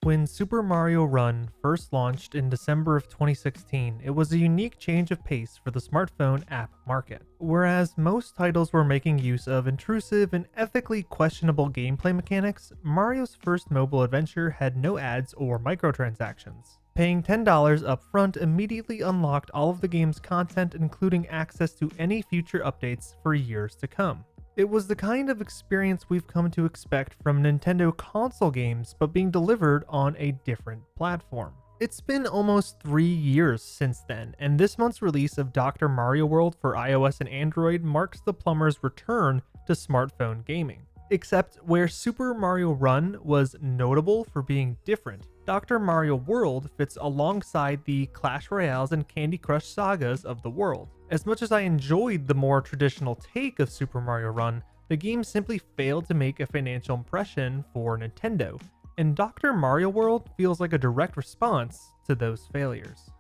When Super Mario Run first launched in December of 2016, it was a unique change of pace for the smartphone app market. Whereas most titles were making use of intrusive and ethically questionable gameplay mechanics, Mario's first mobile adventure had no ads or microtransactions. Paying $10 upfront immediately unlocked all of the game's content, including access to any future updates for years to come. It was the kind of experience we've come to expect from Nintendo console games, but being delivered on a different platform. It's been almost 3 years since then, and this month's release of Dr. Mario World for iOS and Android marks the plumber's return to smartphone gaming. Except where Super Mario Run was notable for being different, Dr. Mario World fits alongside the Clash Royales and Candy Crush sagas of the world. As much as I enjoyed the more traditional take of Super Mario Run, the game simply failed to make a financial impression for Nintendo, and Dr. Mario World feels like a direct response to those failures.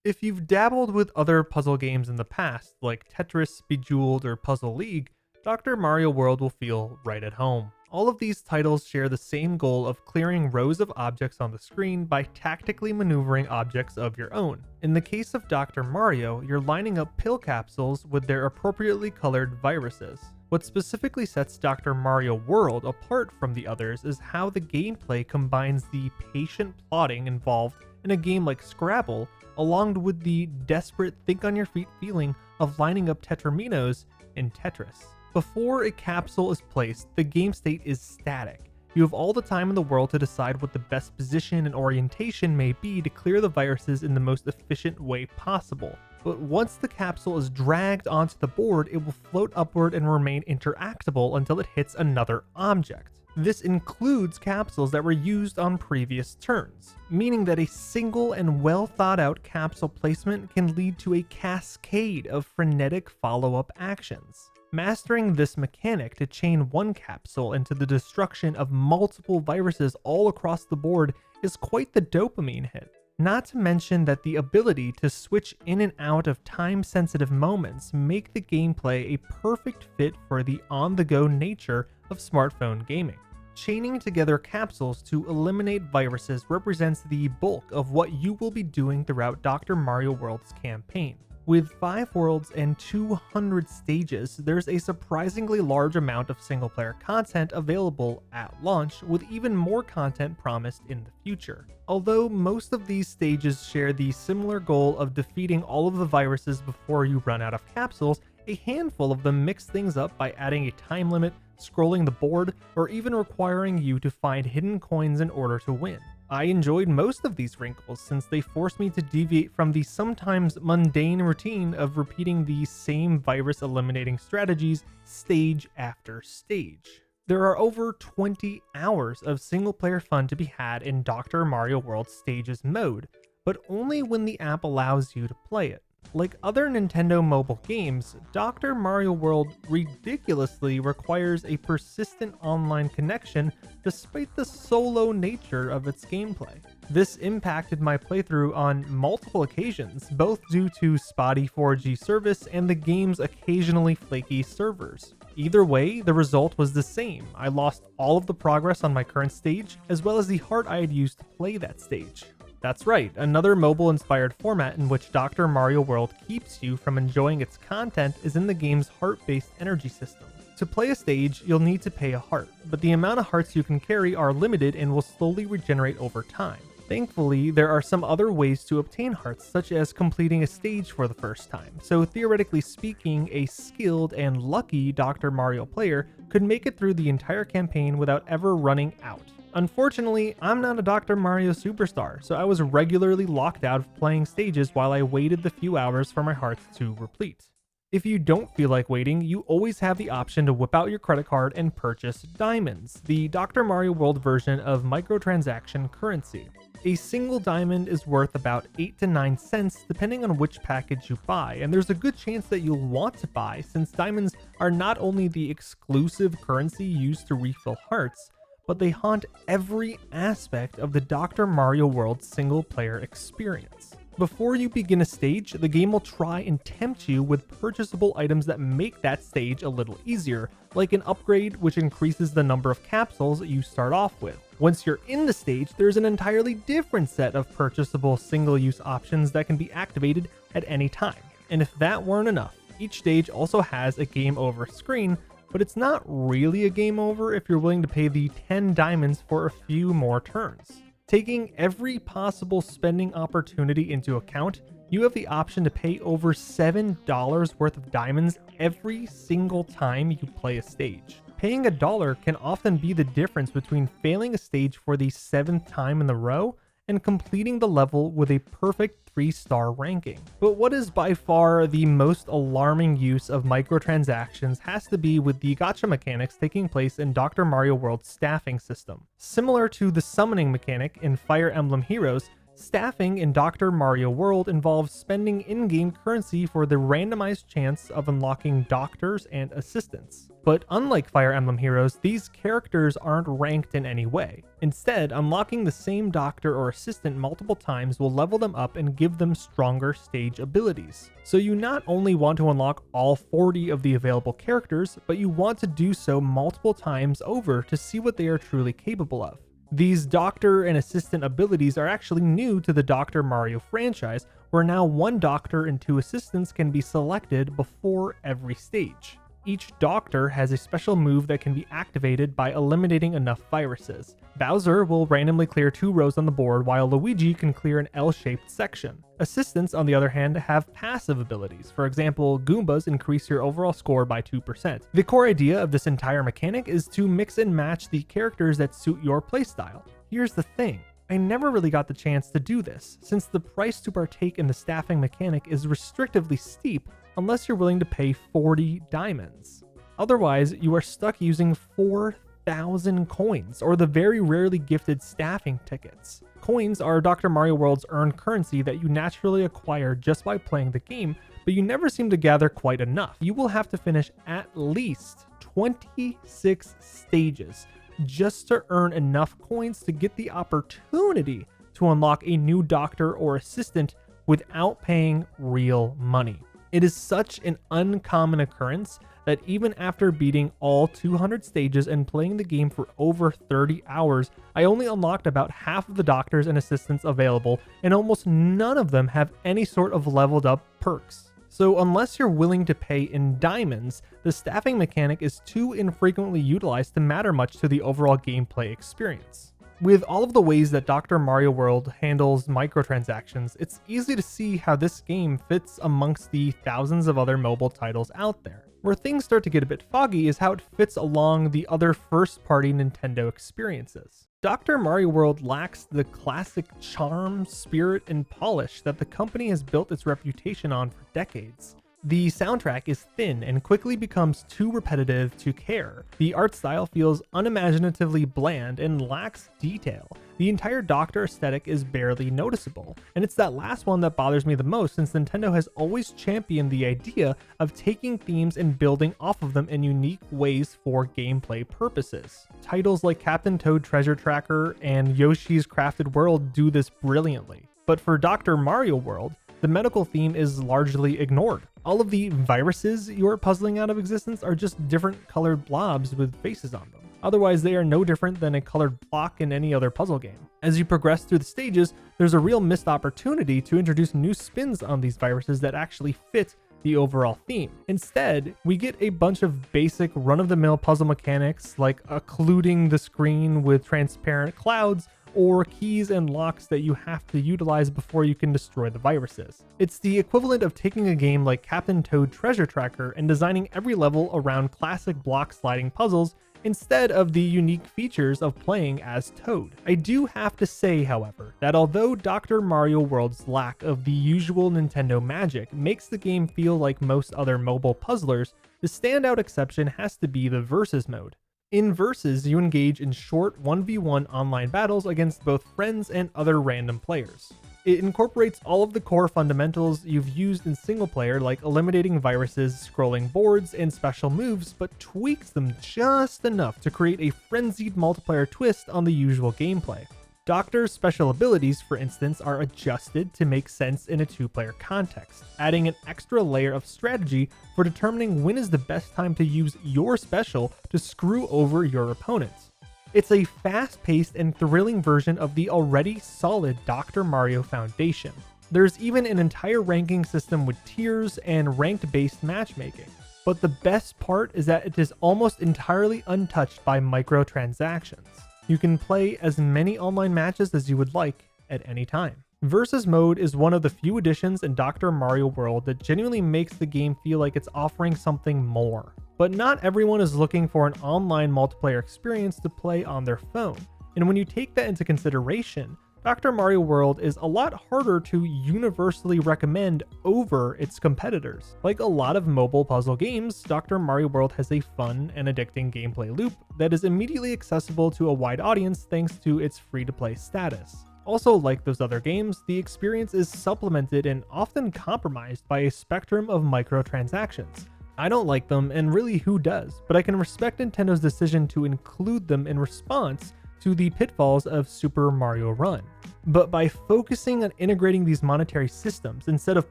If you've dabbled with other puzzle games in the past, like Tetris, Bejeweled, or Puzzle League, Dr. Mario World will feel right at home. All of these titles share the same goal of clearing rows of objects on the screen by tactically maneuvering objects of your own. In the case of Dr. Mario, you're lining up pill capsules with their appropriately colored viruses. What specifically sets Dr. Mario World apart from the others is how the gameplay combines the patient plotting involved in a game like Scrabble, along with the desperate think-on-your-feet feeling of lining up Tetraminos in Tetris. Before a capsule is placed, the game state is static. You have all the time in the world to decide what the best position and orientation may be to clear the viruses in the most efficient way possible. But once the capsule is dragged onto the board, it will float upward and remain interactable until it hits another object. This includes capsules that were used on previous turns, meaning that a single and well thought out capsule placement can lead to a cascade of frenetic follow-up actions. Mastering this mechanic to chain one capsule into the destruction of multiple viruses all across the board is quite the dopamine hit. Not to mention that the ability to switch in and out of time-sensitive moments make the gameplay a perfect fit for the on-the-go nature of smartphone gaming. Chaining together capsules to eliminate viruses represents the bulk of what you will be doing throughout Dr. Mario World's campaign. With 5 worlds and 200 stages, there's a surprisingly large amount of single-player content available at launch, with even more content promised in the future. Although most of these stages share the similar goal of defeating all of the viruses before you run out of capsules, a handful of them mix things up by adding a time limit, scrolling the board, or even requiring you to find hidden coins in order to win. I enjoyed most of these wrinkles since they forced me to deviate from the sometimes mundane routine of repeating the same virus eliminating strategies stage after stage. There are over 20 hours of single player fun to be had in Dr. Mario World Stages mode, but only when the app allows you to play it. Like other Nintendo mobile games, Dr. Mario World ridiculously requires a persistent online connection despite the solo nature of its gameplay. This impacted my playthrough on multiple occasions, both due to spotty 4G service and the game's occasionally flaky servers. Either way, the result was the same. I lost all of the progress on my current stage, as well as the heart I had used to play that stage. That's right, another mobile-inspired format in which Dr. Mario World keeps you from enjoying its content is in the game's heart-based energy system. To play a stage, you'll need to pay a heart, but the amount of hearts you can carry are limited and will slowly regenerate over time. Thankfully, there are some other ways to obtain hearts, such as completing a stage for the first time, so theoretically speaking, a skilled and lucky Dr. Mario player could make it through the entire campaign without ever running out. Unfortunately, I'm not a Dr. Mario superstar, so I was regularly locked out of playing stages while I waited the few hours for my hearts to replete. If you don't feel like waiting, you always have the option to whip out your credit card and purchase diamonds, the Dr. Mario World version of microtransaction currency. A single diamond is worth about 8 to 9 cents depending on which package you buy, and there's a good chance that you'll want to buy since diamonds are not only the exclusive currency used to refill hearts, but they haunt every aspect of the Dr. Mario World single-player experience. Before you begin a stage, the game will try and tempt you with purchasable items that make that stage a little easier, like an upgrade which increases the number of capsules you start off with. Once you're in the stage, there's an entirely different set of purchasable single-use options that can be activated at any time. And if that weren't enough, each stage also has a game over screen, but it's not really a game over if you're willing to pay the 10 diamonds for a few more turns. Taking every possible spending opportunity into account, you have the option to pay over $7 worth of diamonds every single time you play a stage. Paying $1 can often be the difference between failing a stage for the 7th time in the row and completing the level with a perfect 3-star ranking. But what is by far the most alarming use of microtransactions has to be with the gacha mechanics taking place in Dr. Mario World's staffing system. Similar to the summoning mechanic in Fire Emblem Heroes, staffing in Dr. Mario World involves spending in-game currency for the randomized chance of unlocking doctors and assistants. But unlike Fire Emblem Heroes, these characters aren't ranked in any way. Instead, unlocking the same doctor or assistant multiple times will level them up and give them stronger stage abilities. So you not only want to unlock all 40 of the available characters, but you want to do so multiple times over to see what they are truly capable of. These doctor and assistant abilities are actually new to the Dr. Mario franchise, where now 1 doctor and 2 assistants can be selected before every stage. Each doctor has a special move that can be activated by eliminating enough viruses. Bowser will randomly clear 2 rows on the board, while Luigi can clear an L-shaped section. Assistants, on the other hand, have passive abilities. For example, Goombas increase your overall score by 2%. The core idea of this entire mechanic is to mix and match the characters that suit your playstyle. Here's the thing. I never really got the chance to do this, since the price to partake in the staffing mechanic is restrictively steep unless you're willing to pay 40 diamonds. Otherwise, you are stuck using 4,000 coins, or the very rarely gifted staffing tickets. Coins are Dr. Mario World's earned currency that you naturally acquire just by playing the game, but you never seem to gather quite enough. You will have to finish at least 26 stages just to earn enough coins to get the opportunity to unlock a new doctor or assistant without paying real money. It is such an uncommon occurrence that even after beating all 200 stages and playing the game for over 30 hours, I only unlocked about half of the doctors and assistants available, and almost none of them have any sort of leveled up perks. So unless you're willing to pay in diamonds, the staffing mechanic is too infrequently utilized to matter much to the overall gameplay experience. With all of the ways that Dr. Mario World handles microtransactions, it's easy to see how this game fits amongst the thousands of other mobile titles out there. Where things start to get a bit foggy is how it fits along the other first-party Nintendo experiences. Dr. Mario World lacks the classic charm, spirit, and polish that the company has built its reputation on for decades. The soundtrack is thin and quickly becomes too repetitive to care. The art style feels unimaginatively bland and lacks detail. The entire Doctor aesthetic is barely noticeable, and it's that last one that bothers me the most, since Nintendo has always championed the idea of taking themes and building off of them in unique ways for gameplay purposes. Titles like Captain Toad Treasure Tracker and Yoshi's Crafted World do this brilliantly, but for Dr. Mario World, the medical theme is largely ignored. All of the viruses you're puzzling out of existence are just different colored blobs with faces on them. Otherwise, they are no different than a colored block in any other puzzle game. As you progress through the stages, there's a real missed opportunity to introduce new spins on these viruses that actually fit the overall theme. Instead, we get a bunch of basic run-of-the-mill puzzle mechanics like occluding the screen with transparent clouds, or keys and locks that you have to utilize before you can destroy the viruses. It's the equivalent of taking a game like Captain Toad Treasure Tracker and designing every level around classic block sliding puzzles instead of the unique features of playing as Toad. I do have to say, however, that although Dr. Mario World's lack of the usual Nintendo magic makes the game feel like most other mobile puzzlers, the standout exception has to be the Versus mode. In Versus, you engage in short 1v1 online battles against both friends and other random players. It incorporates all of the core fundamentals you've used in single player, like eliminating viruses, scrolling boards, and special moves, but tweaks them just enough to create a frenzied multiplayer twist on the usual gameplay. Doctor's special abilities, for instance, are adjusted to make sense in a two-player context, adding an extra layer of strategy for determining when is the best time to use your special to screw over your opponents. It's a fast-paced and thrilling version of the already solid Dr. Mario Foundation. There's even an entire ranking system with tiers and ranked-based matchmaking. But the best part is that it is almost entirely untouched by microtransactions. You can play as many online matches as you would like at any time. Versus Mode is one of the few additions in Dr. Mario World that genuinely makes the game feel like it's offering something more. But not everyone is looking for an online multiplayer experience to play on their phone. And when you take that into consideration, Dr. Mario World is a lot harder to universally recommend over its competitors. Like a lot of mobile puzzle games, Dr. Mario World has a fun and addicting gameplay loop that is immediately accessible to a wide audience thanks to its free-to-play status. Also, like those other games, the experience is supplemented and often compromised by a spectrum of microtransactions. I don't like them, and really who does, but I can respect Nintendo's decision to include them in response to the pitfalls of Super Mario Run. But by focusing on integrating these monetary systems instead of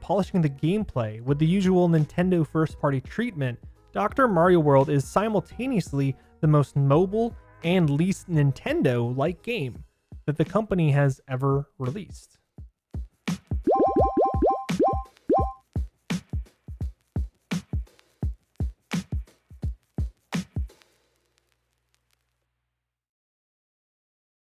polishing the gameplay with the usual Nintendo first-party treatment, Dr. Mario World is simultaneously the most mobile and least Nintendo-like game that the company has ever released.